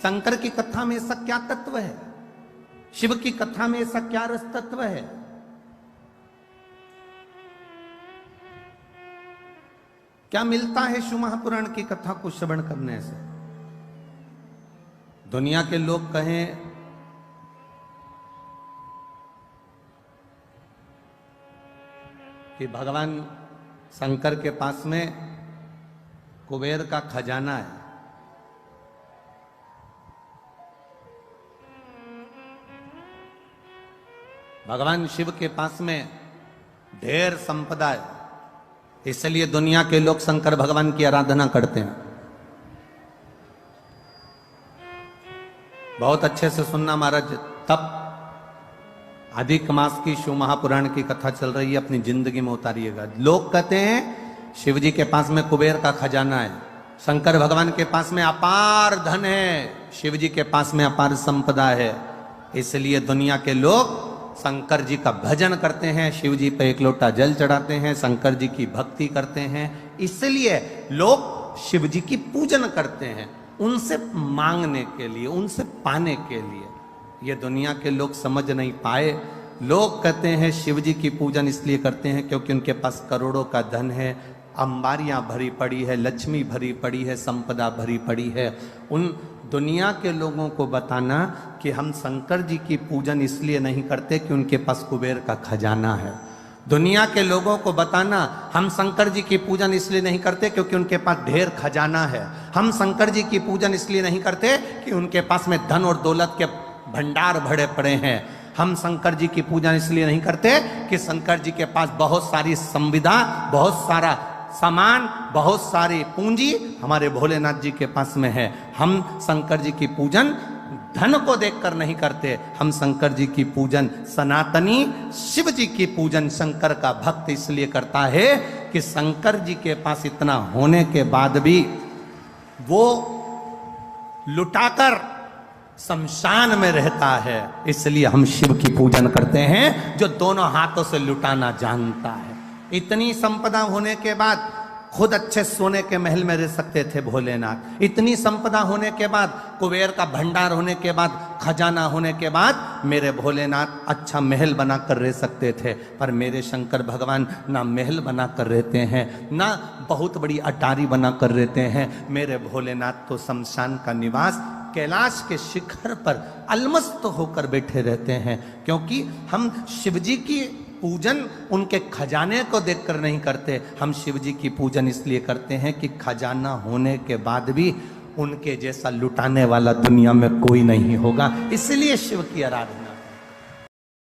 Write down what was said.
शंकर की कथा में ऐसा क्या तत्व है, शिव की कथा में ऐसा क्या रस तत्व है? क्या मिलता है शिव महापुराण की कथा को श्रवण करने से? दुनिया के लोग कहें कि भगवान शंकर के पास में कुबेर का खजाना है, भगवान शिव के पास में ढेर संपदा है, इसलिए दुनिया के लोग शंकर भगवान की आराधना करते हैं। बहुत अच्छे से सुनना महाराज, तब अधिक मास की शिव महापुराण की कथा चल रही है, अपनी जिंदगी में उतारिएगा। लोग कहते हैं शिव जी के पास में कुबेर का खजाना है, शंकर भगवान के पास में अपार धन है, शिव जी के पास में अपार संपदा है, इसलिए दुनिया के लोग शंकर जी का भजन करते हैं, शिव जी पे एक लोटा जल चढ़ाते हैं, शंकर जी की भक्ति करते हैं, इसलिए लोग शिव जी की पूजन करते हैं, उनसे मांगने के लिए, उनसे पाने के लिए। ये दुनिया के लोग समझ नहीं पाए। लोग कहते हैं शिव जी की पूजन इसलिए करते हैं क्योंकि उनके पास करोड़ों का धन है, अंबारियां भरी पड़ी है, लक्ष्मी भरी पड़ी है, संपदा भरी पड़ी है। उन दुनिया के लोगों को बताना कि हम शंकर जी की पूजन इसलिए नहीं करते कि उनके पास कुबेर का खजाना है। दुनिया के लोगों को बताना हम शंकर जी की पूजन इसलिए नहीं करते क्योंकि उनके पास ढेर खजाना है। हम शंकर जी की पूजन इसलिए नहीं करते कि उनके पास में धन और दौलत के भंडार भरे पड़े हैं। हम शंकर जी की पूजन इसलिए नहीं करते कि शंकर जी के पास बहुत सारी संविदा, बहुत सारा सामान, बहुत सारी पूंजी हमारे भोलेनाथ जी के पास में है। हम शंकर जी की पूजन धन को देखकर नहीं करते, हम शंकर जी की पूजन, सनातनी शिव जी की पूजन शंकर का भक्त इसलिए करता है कि शंकर जी के पास इतना होने के बाद भी वो लुटाकर शमशान में रहता है, इसलिए हम शिव की पूजन करते हैं जो दोनों हाथों से लुटाना जानता है। इतनी संपदा होने के बाद खुद अच्छे सोने के महल में रह सकते थे भोलेनाथ, इतनी संपदा होने के बाद, कुबेर का भंडार होने के बाद, खजाना होने के बाद मेरे भोलेनाथ अच्छा महल बनाकर रह सकते थे, पर मेरे शंकर भगवान ना महल बनाकर रहते हैं, ना बहुत बड़ी अटारी बनाकर रहते हैं। मेरे भोलेनाथ तो शमशान का निवास कैलाश के शिखर पर अलमस्त होकर बैठे रहते हैं, क्योंकि हम शिवजी की पूजन उनके खजाने को देखकर नहीं करते, हम शिव जी की पूजन इसलिए करते हैं कि खजाना होने के बाद भी उनके जैसा लुटाने वाला दुनिया में कोई नहीं होगा, इसलिए शिव की आराधना।